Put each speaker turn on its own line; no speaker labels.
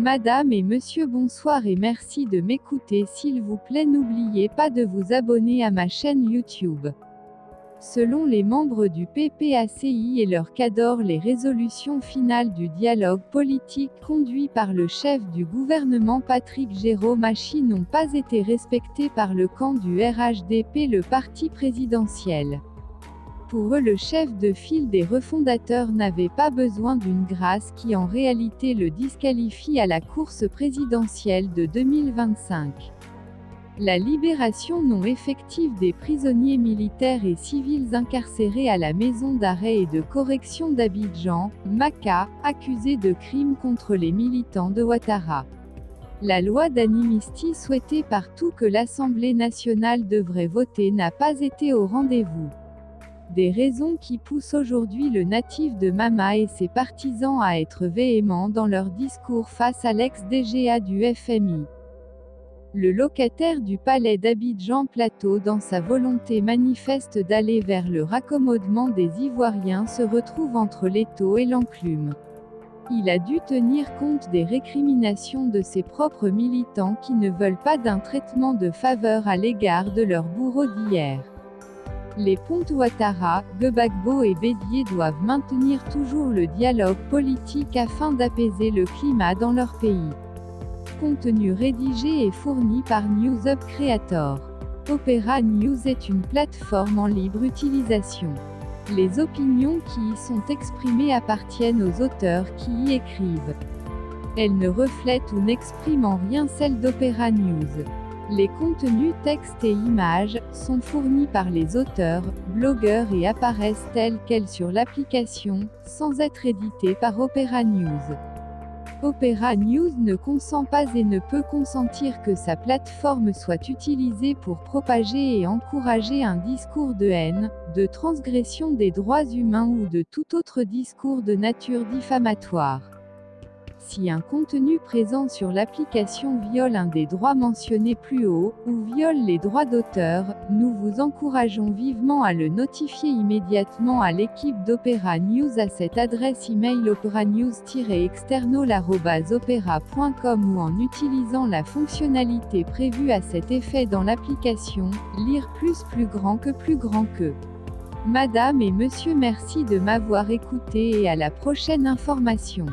Madame et monsieur bonsoir et merci de m'écouter, s'il vous plaît n'oubliez pas de vous abonner à ma chaîne YouTube. Selon les membres du PPACI et leur cadre, les résolutions finales du dialogue politique conduit par le chef du gouvernement Patrick Gérôme-Hachi n'ont pas été respectées par le camp du RHDP, le parti présidentiel. Pour eux, le chef de file des refondateurs n'avait pas besoin d'une grâce qui en réalité le disqualifie à la course présidentielle de 2025. La libération non effective des prisonniers militaires et civils incarcérés à la maison d'arrêt et de correction d'Abidjan, Maka, accusés de crimes contre les militants de Ouattara. La loi d'amnistie souhaitée par tout que l'Assemblée nationale devrait voter n'a pas été au rendez-vous. Des raisons qui poussent aujourd'hui le natif de Mama et ses partisans à être véhéments dans leur discours face à l'ex-DGA du FMI. Le locataire du palais d'Abidjan Plateau, dans sa volonté manifeste d'aller vers le raccommodement des Ivoiriens, se retrouve entre l'étau et l'enclume. Il a dû tenir compte des récriminations de ses propres militants qui ne veulent pas d'un traitement de faveur à l'égard de leurs bourreaux d'hier. Les pontes Ouattara, Gbagbo et Bédié doivent maintenir toujours le dialogue politique afin d'apaiser le climat dans leur pays. Contenu rédigé et fourni par News Up Creator. Opera News est une plateforme en libre utilisation. Les opinions qui y sont exprimées appartiennent aux auteurs qui y écrivent. Elles ne reflètent ou n'expriment en rien celles d'Opera News. Les contenus textes et images sont fournis par les auteurs, blogueurs et apparaissent tels quels sur l'application, sans être édités par Opera News. Opera News ne consent pas et ne peut consentir que sa plateforme soit utilisée pour propager et encourager un discours de haine, de transgression des droits humains ou de tout autre discours de nature diffamatoire. Si un contenu présent sur l'application viole un des droits mentionnés plus haut, ou viole les droits d'auteur, nous vous encourageons vivement à le notifier immédiatement à l'équipe d'Opera News à cette adresse email operanews-external@opera.com ou en utilisant la fonctionnalité prévue à cet effet dans l'application « Lire plus grand que plus grand que ». Madame et monsieur merci de m'avoir écouté et à la prochaine information.